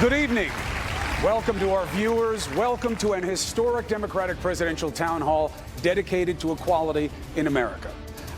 Good evening. Welcome to our viewers. Welcome to an historic Democratic presidential town hall dedicated to equality in America.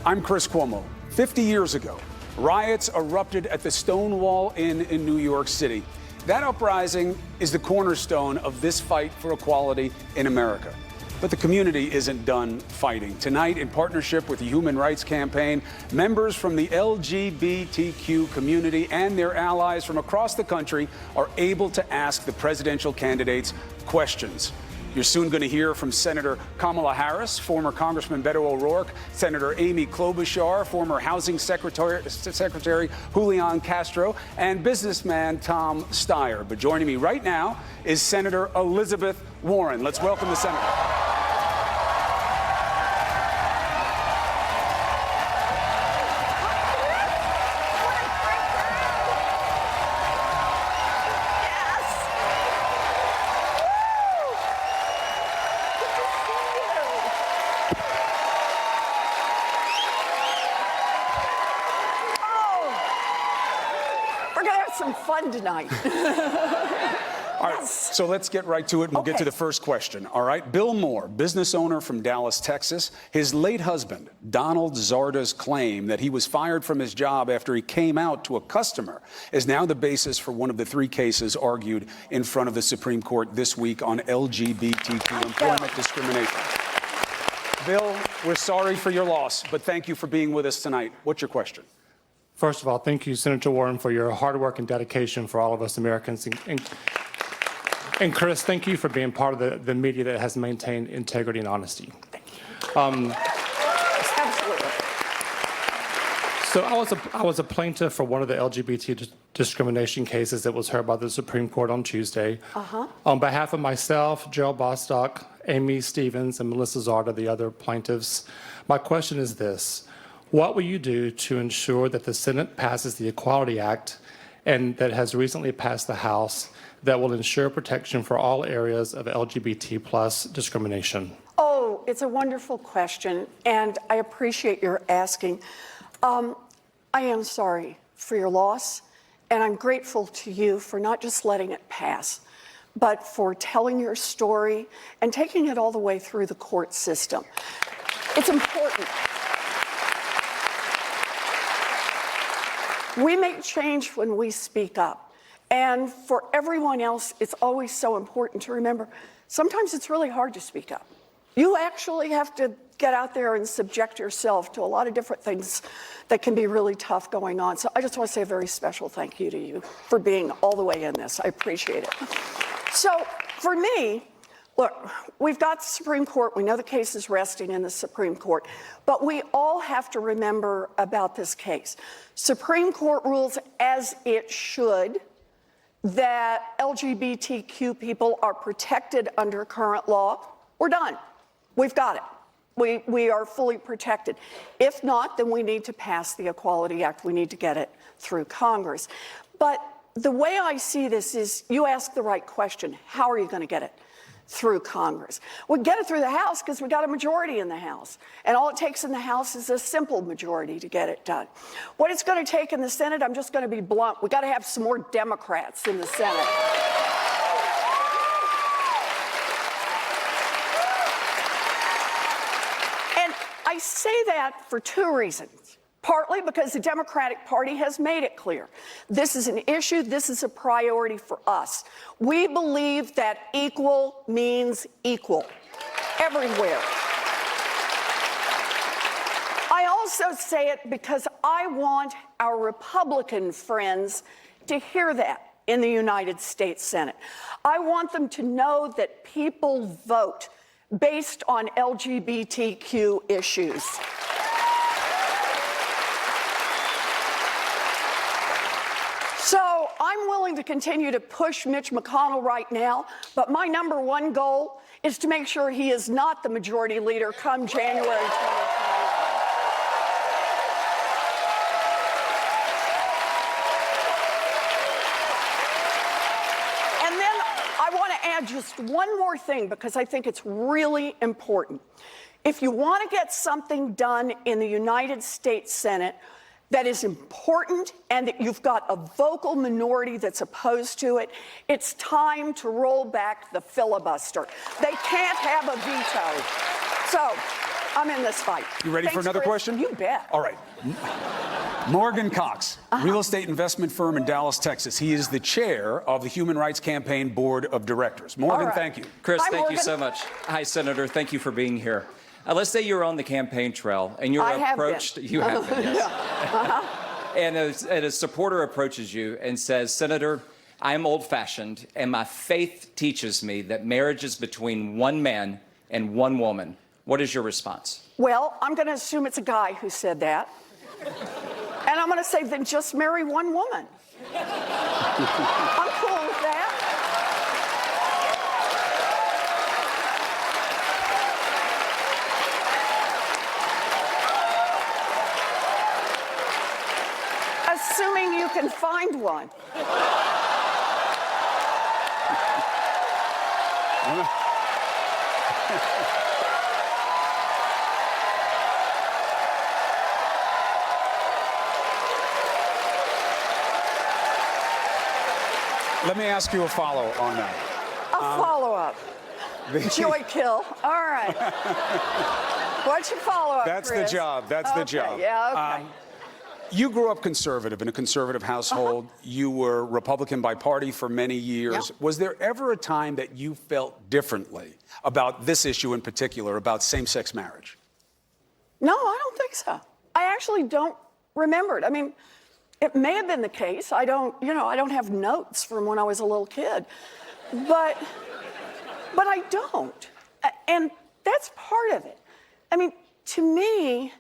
I'm Chris Cuomo. 50 years ago, riots erupted at the Stonewall Inn in New York City. That uprising is the cornerstone of this fight for equality in America. But the community isn't done fighting. Tonight, in partnership with the Human Rights Campaign, members from the LGBTQ community and their allies from across the country are able to ask the presidential candidates questions. You're soon going to hear from Senator Kamala Harris, former Congressman Beto O'Rourke, Senator Amy Klobuchar, former Housing Secretary Julian Castro, and businessman Tom Steyer. But joining me right now is Senator Elizabeth Warren. Let's welcome the senator. Some fun tonight. All right, so let's get right to it, and we'll get to the first question. All right, Bill Moore, business owner from Dallas, Texas. His late husband, Donald Zarda's claim that he was fired from his job after he came out to a customer is now the basis for one of the three cases argued in front of the Supreme Court this week on LGBTQ employment discrimination. Bill, we're sorry for your loss, but thank you for being with us tonight. What's your question? First of all, thank you, Senator Warren, for your hard work and dedication for all of us Americans. And Chris, thank you for being part of the media that has maintained integrity and honesty. Absolutely. So I was a plaintiff for one of the LGBT discrimination cases that was heard by the Supreme Court on Tuesday. On behalf of myself, Gerald Bostock, Amy Stevens, and Melissa Zarda, the other plaintiffs, my question is this. What will you do to ensure that the Senate passes the Equality Act and that has recently passed the House that will ensure protection for all areas of LGBT plus discrimination? Oh, it's a wonderful question, and I appreciate your asking. I am sorry for your loss, and I'm grateful to you for not just letting it pass, but for telling your story and taking it all the way through the court system. It's important. We make change when we speak up. And for everyone else, it's always so important to remember, sometimes it's really hard to speak up. You actually have to get out there and subject yourself to a lot of different things that can be really tough going on. So I just want to say a very special thank you to you for being all the way in this. I appreciate it. So for me, look, we've got the Supreme Court. We know the case is resting in the Supreme Court. But we all have to remember about this case. Supreme Court rules, as it should, that LGBTQ people are protected under current law. We're done. We've got it. We are fully protected. If not, then we need to pass the Equality Act. We need to get it through Congress. But the way I see this is you ask the right question. How are you going to get it through Congress? We get it through the House because we got a majority in the House. And all it takes in the House is a simple majority to get it done. What it's going to take in the Senate, I'm just going to be blunt. We got to have some more Democrats in the Senate. And I say that for two reasons. Partly because the Democratic Party has made it clear. This is an issue, this is a priority for us. We believe that equal means equal everywhere. I also say it because I want our Republican friends to hear that in the United States Senate. I want them to know that people vote based on LGBTQ issues. So I'm willing to continue to push Mitch McConnell right now, but my number one goal is to make sure he is not the majority leader come January 2020. And then I want to add just one more thing because I think it's really important. If you want to get something done in the United States Senate, that is important and that you've got a vocal minority that's opposed to it, it's time to roll back the filibuster. They can't have a veto. So I'm in this fight. You ready for another Chris. question? You bet. All right. Morgan Cox, real estate investment firm in Dallas, Texas. He is the chair of the Human Rights Campaign Board of Directors. Morgan, right. thank you. Chris, Hi, thank you Morgan. so much. Hi, Senator. Thank you for being here. Let's say you're on the campaign trail and you're I have approached. been. You have been, yes. And a supporter approaches you and says, Senator, I'm old-fashioned, and my faith teaches me that marriage is between one man and one woman. What is your response? Well, I'm going to assume it's a guy who said that. And I'm going to say, then just marry one woman. I'm cool with that. Assuming you can find one. Let me ask you a follow on that. A follow-up. Joy kill. All right. What's your follow-up, That's Chris? the job. That's the Okay, job. Yeah, okay. You grew up conservative in a conservative household. You were Republican by party for many years. Yep. Was there ever a time that you felt differently about this issue in particular, about same-sex marriage? No, I don't think so. I actually don't remember it. I mean, it may have been the case. I don't have notes from when I was a little kid. But I don't. And that's part of it. I mean, to me,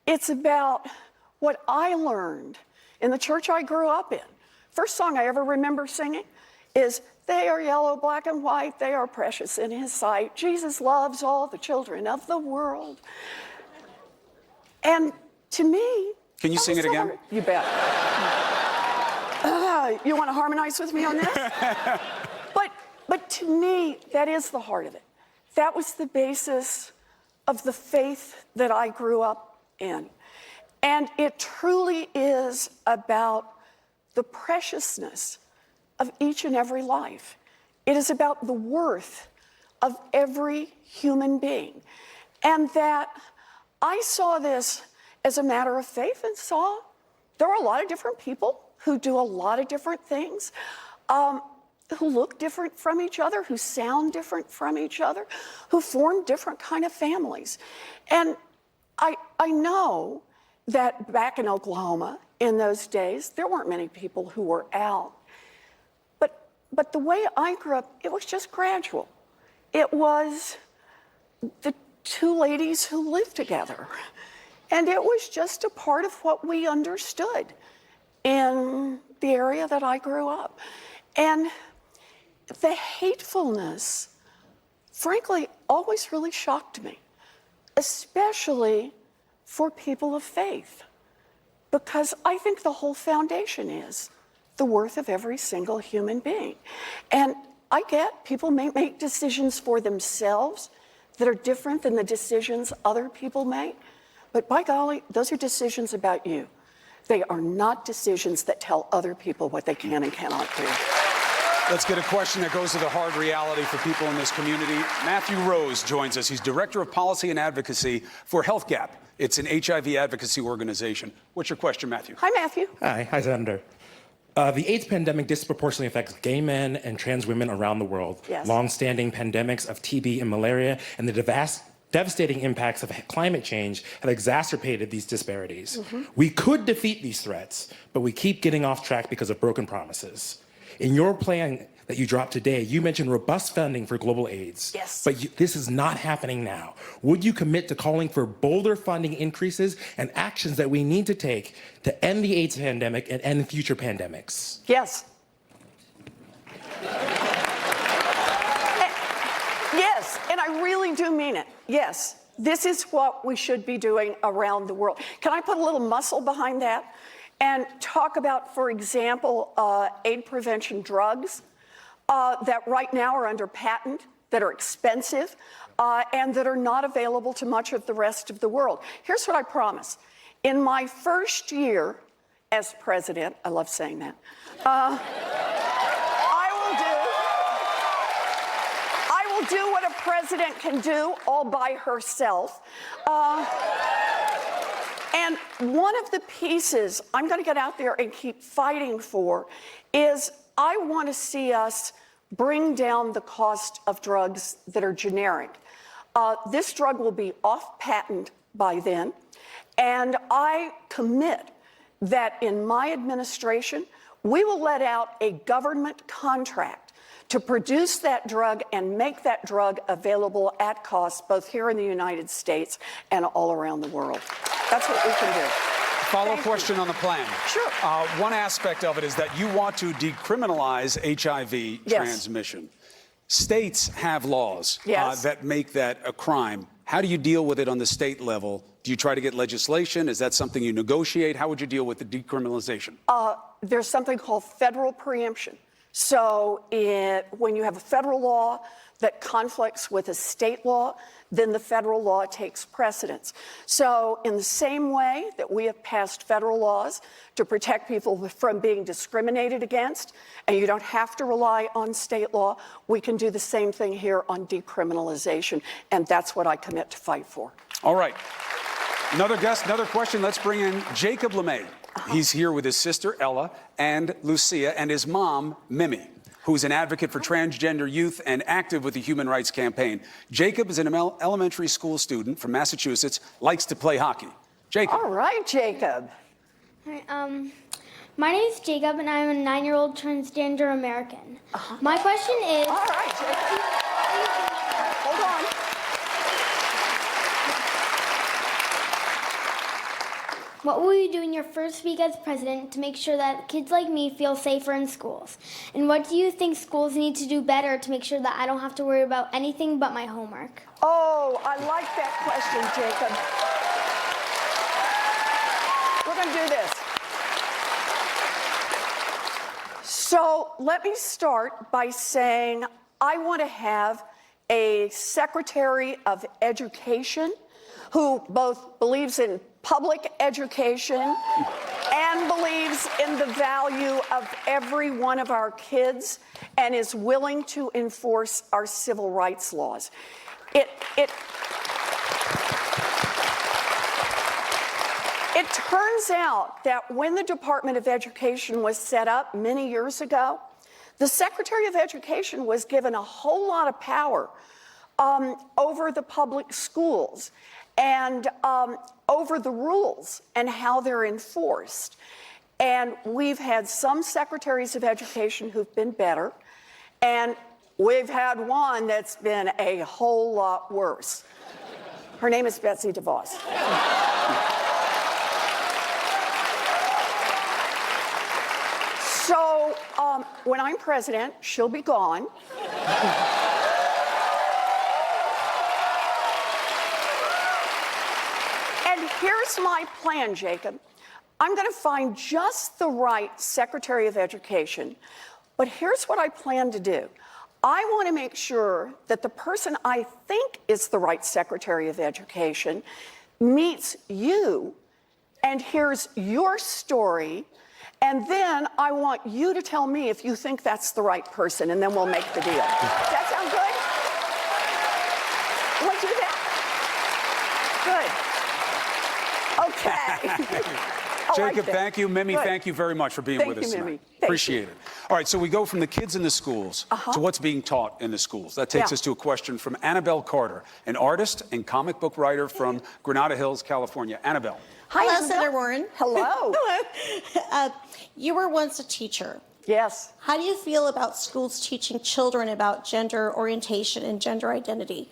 it's about what I learned in the church I grew up in. First song I ever remember singing is, "They are yellow, black, and white. They are precious in his sight. Jesus loves all the children of the world." And to me... Can you that sing was it the again? heart. You bet. You want to harmonize with me on this? But to me, that is the heart of it. That was the basis of the faith that I grew up in. And it truly is about the preciousness of each and every life. It is about the worth of every human being. And that I saw this as a matter of faith and saw there are a lot of different people who do a lot of different things, who look different from each other, who sound different from each other, who form different kind of families. And I know that back in Oklahoma in those days, there weren't many people who were out. But the way I grew up, it was just gradual. It was the two ladies who lived together. And it was just a part of what we understood in the area that I grew up. And the hatefulness, frankly, always really shocked me, especially for people of faith, because I think the whole foundation is the worth of every single human being. And I get people may make decisions for themselves that are different than the decisions other people make, but by golly, those are decisions about you. They are not decisions that tell other people what they can and cannot do. Let's get a question that goes to the hard reality for people in this community. Matthew Rose joins us. He's Director of Policy and Advocacy for Health Gap. It's an HIV advocacy organization. What's your question, Matthew? Hi, Matthew. Hi, Senator. The AIDS pandemic disproportionately affects gay men and trans women around the world. Yes. Long-standing pandemics of TB and malaria and the devastating impacts of climate change have exacerbated these disparities. We could defeat these threats, but we keep getting off track because of broken promises. In your plan that you dropped today, you mentioned robust funding for global AIDS. Yes. But this is not happening now. Would you commit to calling for bolder funding increases and actions that we need to take to end the AIDS pandemic and end future pandemics? Yes. Yes, and I really do mean it. Yes, this is what we should be doing around the world. Can I put a little muscle behind that and talk about, for example, AIDS prevention drugs that right now are under patent, that are expensive, and that are not available to much of the rest of the world? Here's what I promise. In my first year as president, I love saying that, I will do what a president can do all by herself. And one of the pieces I'm going to get out there and keep fighting for is I want to see us bring down the cost of drugs that are generic. This drug will be off patent by then, and I commit that in my administration, we will let out a government contract to produce that drug and make that drug available at cost, both here in the United States and all around the world. That's what we can do. Follow-up question on the plan. Sure. One aspect of it is that you want to decriminalize HIV transmission. States have laws that make that a crime. How do you deal with it on the state level? Do you try to get legislation? Is that something you negotiate? How would you deal with the decriminalization? There's something called federal preemption. So when you have a federal law that conflicts with a state law, then the federal law takes precedence. So in the same way that we have passed federal laws to protect people from being discriminated against, and you don't have to rely on state law, we can do the same thing here on decriminalization, and that's what I commit to fight for. All right. Another guest, another question. Let's bring in Jacob LeMay. He's here with his sister, Ella, and Lucia, and his mom, Mimi, who's an advocate for transgender youth and active with the Human Rights Campaign. Jacob is an elementary school student from Massachusetts, likes to play hockey. Jacob. All right, Jacob. Hi, my name is Jacob, and I'm a 9-year-old transgender American. My question is... All right, Jacob. Hold on. What will you do in your first week as president to make sure that kids like me feel safer in schools? And what do you think schools need to do better to make sure that I don't have to worry about anything but my homework? Oh, I like that question, Jacob. We're going to do this. So let me start by saying I want to have a Secretary of Education who both believes in public education and believes in the value of every one of our kids and is willing to enforce our civil rights laws. It turns out that when the Department of Education was set up many years ago, the Secretary of Education was given a whole lot of power over the public schools and over the rules and how they're enforced. And we've had some secretaries of education who've been better, and we've had one that's been a whole lot worse. Her name is Betsy DeVos. So when I'm president, she'll be gone. And here's my plan, Jacob. I'm going to find just the right Secretary of Education, but here's what I plan to do. I want to make sure that the person I think is the right Secretary of Education meets you and hears your story, and then I want you to tell me if you think that's the right person, and then we'll make the deal. Does that sound good? You want to do that? Good. Okay. Jacob, thank you. Mimi, thank you very much for being with us tonight. Mimi. Appreciate it. All right, so we go from the kids in the schools to what's being taught in the schools. That takes us to a question from Annabelle Carter, an artist and comic book writer from Granada Hills, California. Annabelle. Hi, Annabelle. Senator Warren. Hello. Hello. You were once a teacher. Yes. How do you feel about schools teaching children about gender orientation and gender identity?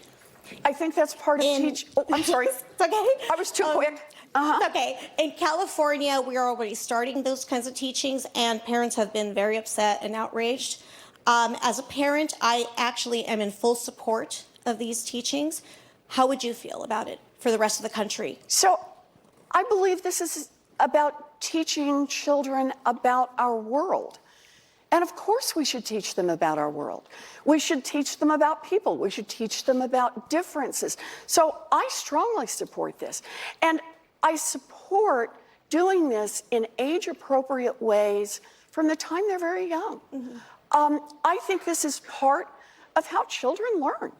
I think that's part of teaching. Oh, I'm sorry. It's okay. I was too quick. Okay. In California, we are already starting those kinds of teachings, and parents have been very upset and outraged. As a parent, I actually am in full support of these teachings. How would you feel about it for the rest of the country? So I believe this is about teaching children about our world. And of course we should teach them about our world. We should teach them about people. We should teach them about differences. So I strongly support this. And I support support doing this in age-appropriate ways from the time they're very young. I think this is part of how children learn,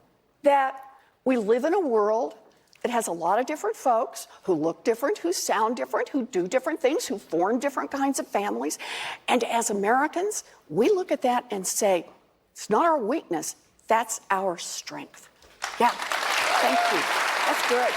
that we live in a world that has a lot of different folks who look different, who sound different, who do different things, who form different kinds of families. And as Americans, we look at that and say, it's not our weakness, that's our strength. Yeah, thank you. That's good.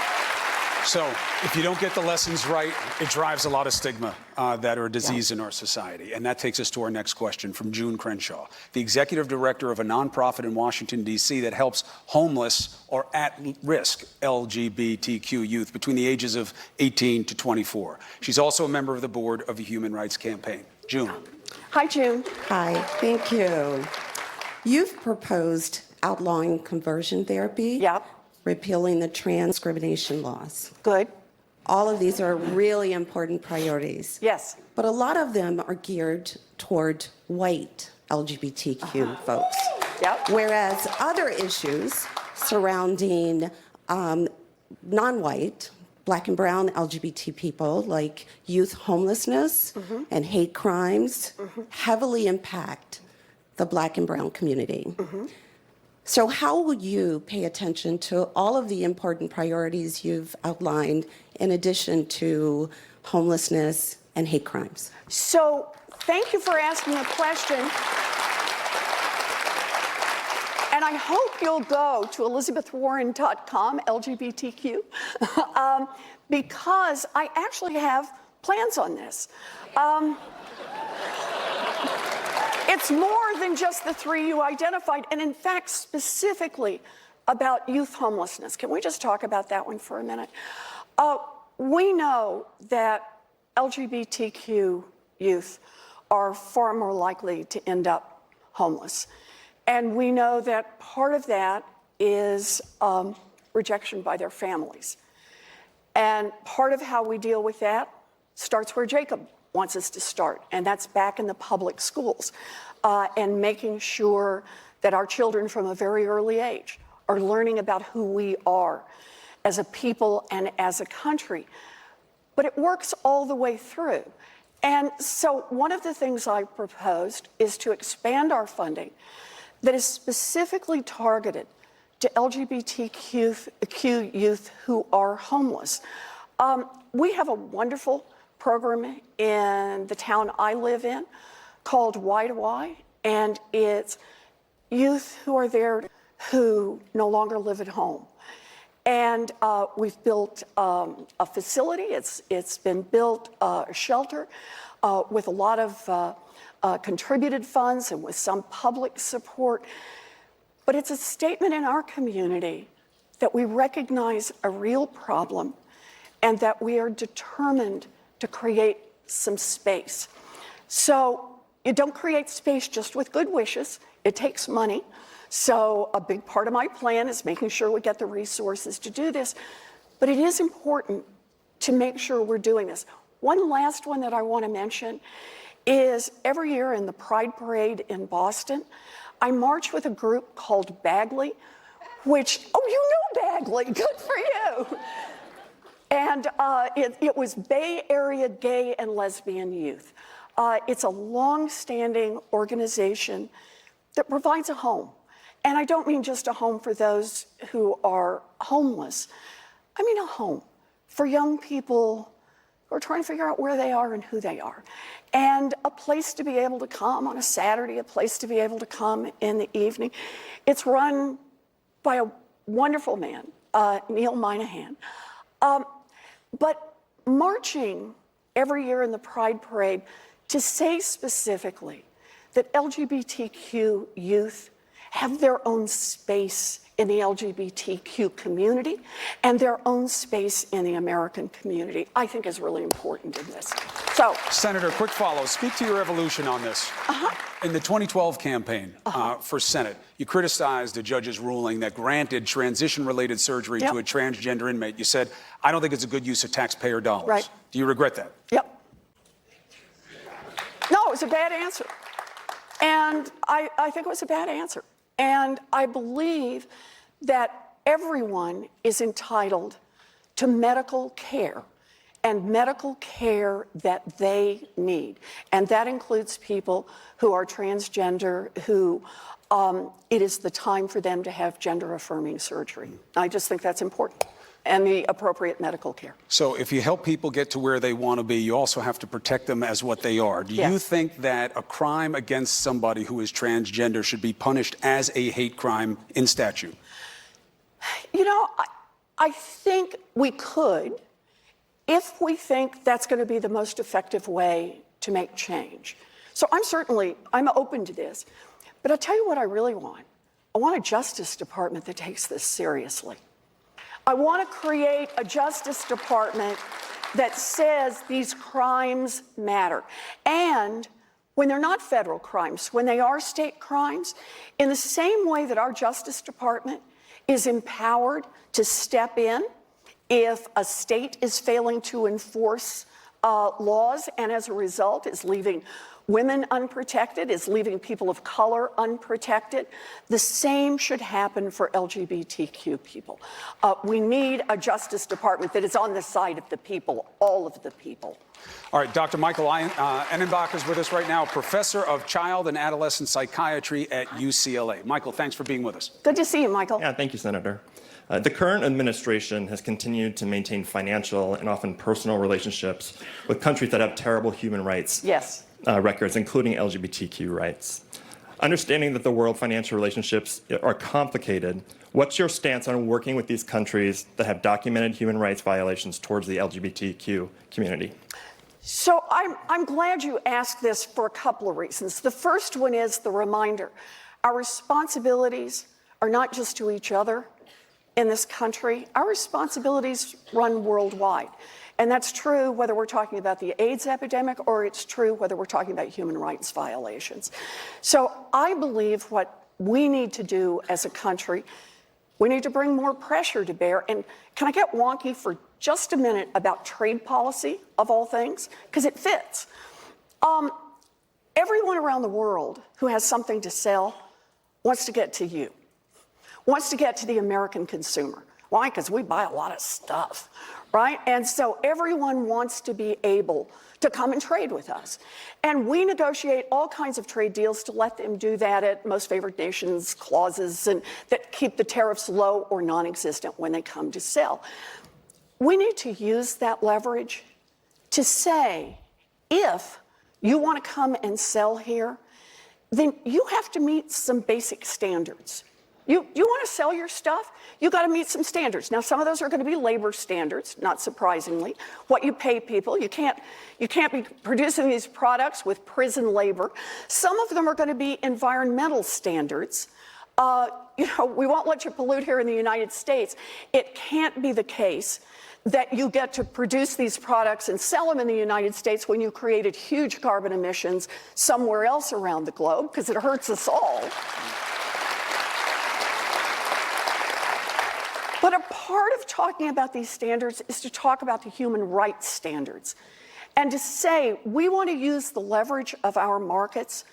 So, if you don't get the lessons right, it drives a lot of stigma that are a disease in our society. And that takes us to our next question from June Crenshaw, the executive director of a nonprofit in Washington, D.C. that helps homeless or at-risk LGBTQ youth between the ages of 18 to 24. She's also a member of the board of the Human Rights Campaign. June. Hi, June. Hi, thank you. You've proposed outlawing conversion therapy. Yep. Repealing the trans discrimination laws. Good. All of these are really important priorities. Yes. But a lot of them are geared toward white LGBTQ folks. Yep. Whereas other issues surrounding non-white, Black and brown LGBT people, like youth homelessness and hate crimes, heavily impact the Black and brown community. So how will you pay attention to all of the important priorities you've outlined in addition to homelessness and hate crimes? So thank you for asking a question. And I hope you'll go to elizabethwarren.com, LGBTQ, because I actually have plans on this. It's more than just the three you identified, and in fact, specifically about youth homelessness. Can we just talk about that one for a minute? We know that LGBTQ youth are far more likely to end up homeless. And we know that part of that is rejection by their families. And part of how we deal with that starts where Jacob wants us to start, and that's back in the public schools, and making sure that our children from a very early age are learning about who we are as a people and as a country. But it works all the way through. And so one of the things I proposed is to expand our funding that is specifically targeted to LGBTQ youth who are homeless. We have a wonderful program in the town I live in called Y to Y, and it's youth who are there who no longer live at home. And we've built a facility. It's been built a shelter with a lot of contributed funds and with some public support. But it's a statement in our community that we recognize a real problem and that we are determined to create some space. So you don't create space just with good wishes. It takes money. So a big part of my plan is making sure we get the resources to do this. But it is important to make sure we're doing this. One last one that I want to mention is every year in the Pride Parade in Boston, I march with a group called Bagley, which, oh, you know Bagley, good for you. And it was Bay Area Gay and Lesbian Youth. It's a long-standing organization that provides a home. And I don't mean just a home for those who are homeless. I mean a home for young people who are trying to figure out where they are and who they are. And a place to be able to come on a Saturday, a place to be able to come in the evening. It's run by a wonderful man, Neil Minahan. But marching every year in the Pride Parade to say specifically that LGBTQ youth have their own space in the LGBTQ community and their own space in the American community, I think is really important in this. So, Senator, quick follow. Speak to your evolution on this. In the 2012 campaign for Senate, you criticized a judge's ruling that granted transition-related surgery to a transgender inmate. You said, I don't think it's a good use of taxpayer dollars. Right. Do you regret that? Yep. No, it was a bad answer. And I think it was a bad answer. And I believe that everyone is entitled to medical care and medical care that they need. And that includes people who are transgender, who it is the time for them to have gender-affirming surgery. I just think that's important. And the appropriate medical care. So if you help people get to where they want to be, you also have to protect them as what they are. Do you think that a crime against somebody who is transgender should be punished as a hate crime in statute? You know, I think we could, if we think that's going to be the most effective way to make change. So I'm open to this. But I'll tell you what I really want. I want a Justice Department that takes this seriously. I want to create a Justice Department that says these crimes matter. And when they're not federal crimes, when they are state crimes, in the same way that our Justice Department is empowered to step in if a state is failing to enforce laws and as a result is leaving women unprotected, is leaving people of color unprotected. The same should happen for LGBTQ people. We need a Justice Department that is on the side of the people, all of the people. All right, Dr. Michael Ennenbach is with us right now, professor of child and adolescent psychiatry at UCLA. Michael, thanks for being with us. Good to see you, Michael. Yeah, thank you, Senator. The current administration has continued to maintain financial and often personal relationships with countries that have terrible human rights records, including LGBTQ rights. Understanding that the world financial relationships are complicated, what's your stance on working with these countries that have documented human rights violations towards the LGBTQ community? So I'm glad you asked this for a couple of reasons. The first one is the reminder. Our responsibilities are not just to each other in this country. Our responsibilities run worldwide. And that's true whether we're talking about the AIDS epidemic or it's true whether we're talking about human rights violations. So I believe what we need to do as a country, we need to bring more pressure to bear. And can I get wonky for just a minute about trade policy, of all things? Because it fits. Everyone around the world who has something to sell wants to get to you, wants to get to the American consumer. Why? Because we buy a lot of stuff, right? And so everyone wants to be able to come and trade with us. And we negotiate all kinds of trade deals to let them do that at most favored nations clauses and that keep the tariffs low or non-existent when they come to sell. We need to use that leverage to say, if you want to come and sell here, then you have to meet some basic standards. You want to sell your stuff, you got to meet some standards. Now, some of those are going to be labor standards, not surprisingly. What you pay people, you can't be producing these products with prison labor. Some of them are going to be environmental standards. We won't let you pollute here in the United States. It can't be the case that you get to produce these products and sell them in the United States when you created huge carbon emissions somewhere else around the globe, because it hurts us all. But a part of talking about these standards is to talk about the human rights standards and to say we want to use the leverage of our markets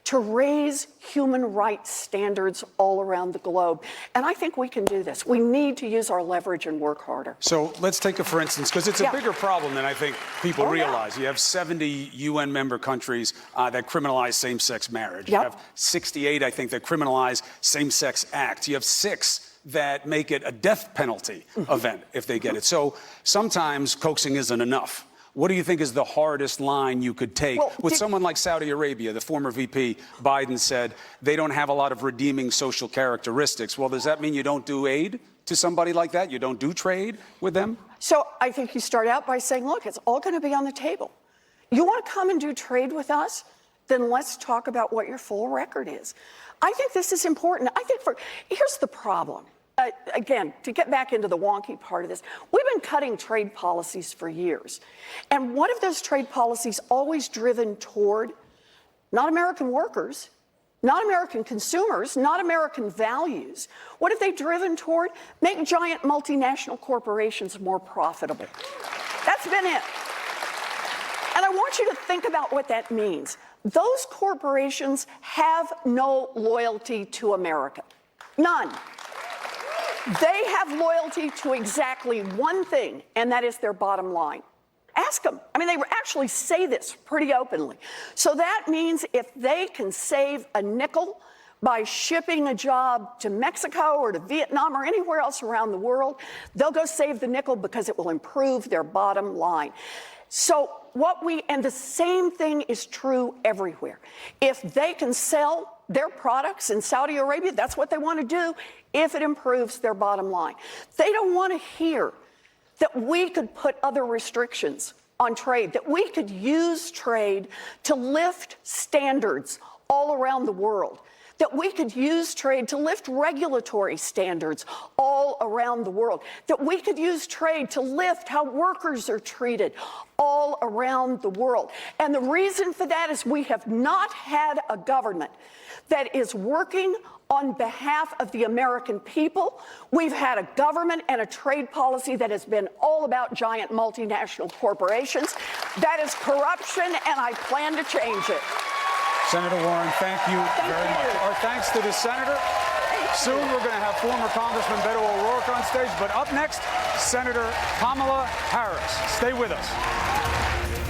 to raise human rights standards all around the globe. And I think we can do this. We need to use our leverage and work harder. So let's take it for instance, because it's a bigger problem than I think people realize. You have 70 UN member countries that criminalize same-sex marriage. You have 68, I think, that criminalize same-sex acts. You have 6 that make it a death penalty event if they get it. So sometimes coaxing isn't enough. What do you think is the hardest line you could take with someone like Saudi Arabia? The former VP Biden said they don't have a lot of redeeming social characteristics. Well, does that mean you don't do aid to somebody like that? You don't do trade with them? So I think you start out by saying, look, it's all going to be on the table. You want to come and do trade with us? Then let's talk about what your full record is. I think this is important. Here's the problem. Again, to get back into the wonky part of this, we've been cutting trade policies for years. And what if those trade policies always driven toward not American workers, not American consumers, not American values? What if they driven toward make giant multinational corporations more profitable? That's been it. And I want you to think about what that means. Those corporations have no loyalty to America. None. They have loyalty to exactly one thing, and that is their bottom line. Ask them. I mean, they actually say this pretty openly. So that means if they can save a nickel by shipping a job to Mexico or to Vietnam or anywhere else around the world, they'll go save the nickel because it will improve their bottom line. So and the same thing is true everywhere. If they can sell their products in Saudi Arabia, that's what they want to do if it improves their bottom line. They don't want to hear that we could put other restrictions on trade, that we could use trade to lift standards all around the world, that we could use trade to lift regulatory standards all around the world, that we could use trade to lift how workers are treated all around the world. And the reason for that is we have not had a government that is working on behalf of the American people. We've had a government and a trade policy that has been all about giant multinational corporations. That is corruption, and I plan to change it. Senator Warren, thank you very much. Our thanks to the senator. Soon we're going to have former Congressman Beto O'Rourke on stage, but up next, Senator Kamala Harris. Stay with us.